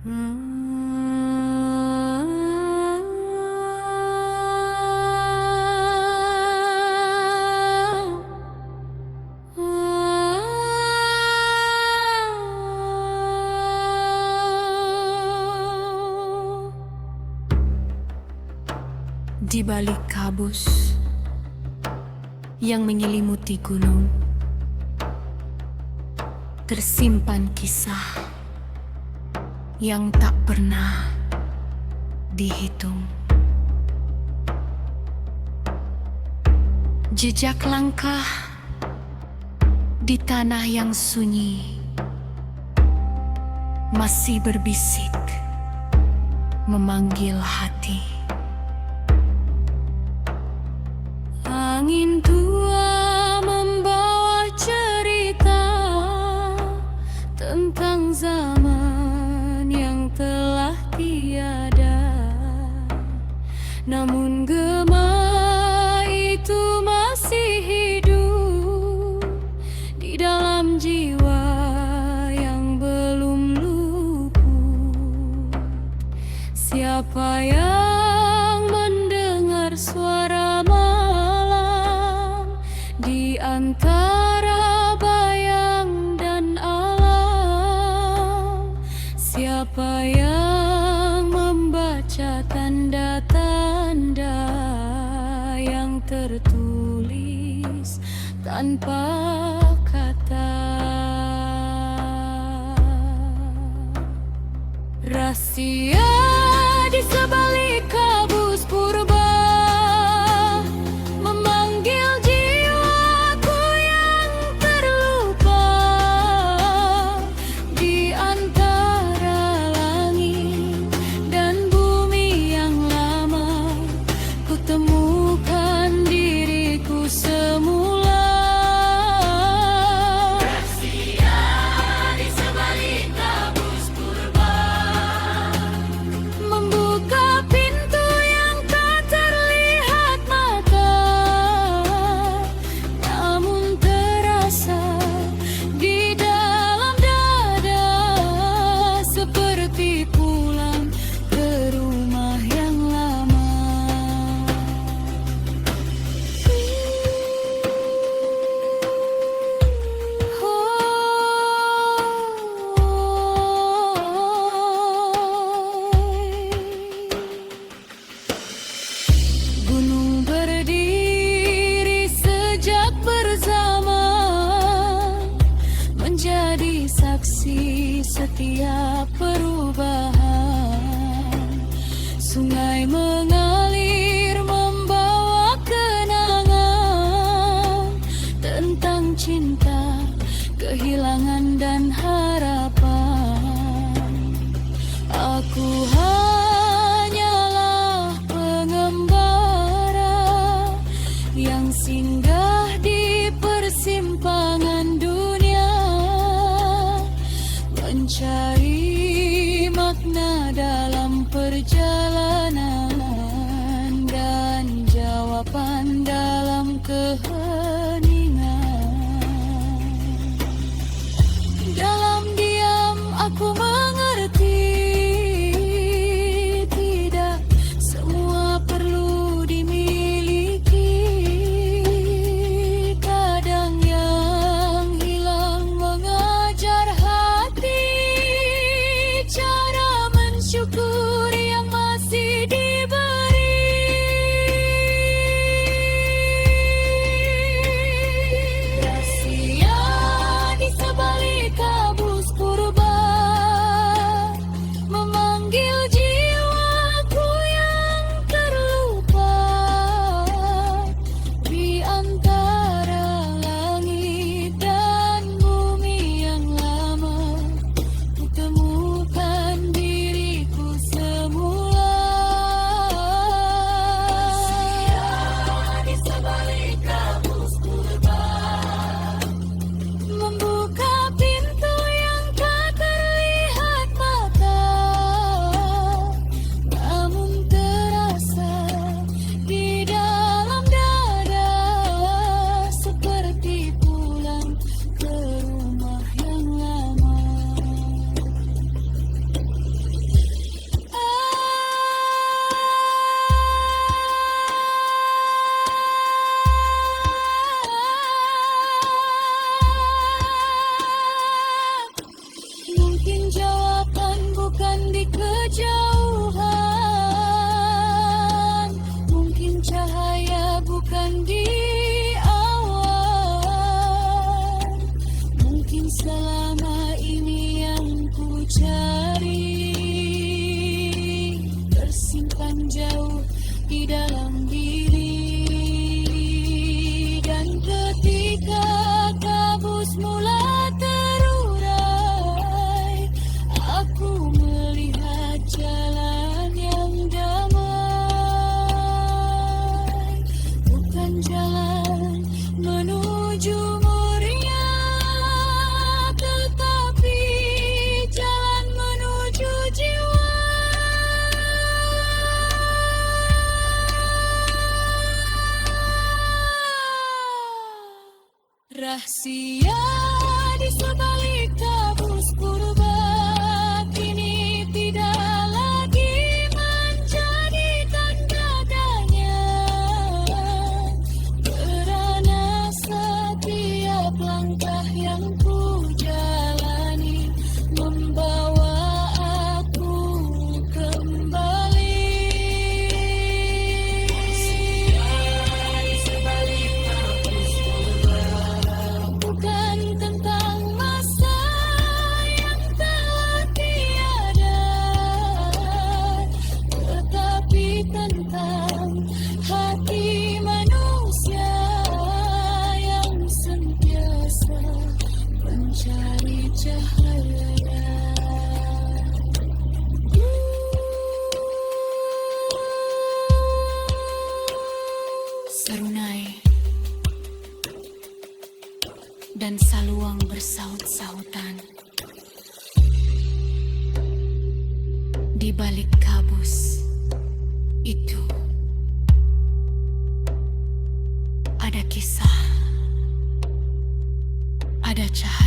Di balik kabus yang menyelimuti gunung, tersimpan kisah yang tak pernah dihitung. Jejak langkah di tanah yang sunyi masih berbisik, memanggil hati. Angin tua membawa cerita tentang zaman yang telah tiada, namun gema itu masih hidup di dalam jiwa yang belum luput. Siapa yang mendengar suara di antara bayang dan alam? Siapa yang membaca tanda-tanda yang tertulis tanpa kata? Rahasia di sebalik kabus purba saksi setiap perubahan. Sungai mengalir membawa kenangan tentang cinta, kehilangan dan harapan. Aku hanyalah pengembara yang singgah di persimpangan dunia, mencari makna dalam perjalanan dan jawaban dalam keheningan. Dalam diam aku mengerti, tidak semua perlu dimiliki. Kadang yang hilang mengajar hati cara mensyukuri yang masih diberi. bukan di kejauhan, mungkin cahaya bukan di awan, mungkin selama ini yang ku cari tersimpan jauh di dalam diri. Dan ketika kabus mula terurai, aku melihat jalan yang damai, bukan jalan menuju muria, tetapi jalan menuju jiwa. Rahasia di sebalik kabus purba kini tidak lagi menjadi tanda tanya, kerana setiap langkah yang ku jalani membawa aku kembali. Bukan tentang masa yang telah tiada, tetapi tentang hati manusia yang sentiasa mencari cahaya. Serunai dan saluang bersaut-sautan di balik kabus itu. Ada kisah, ada cahaya.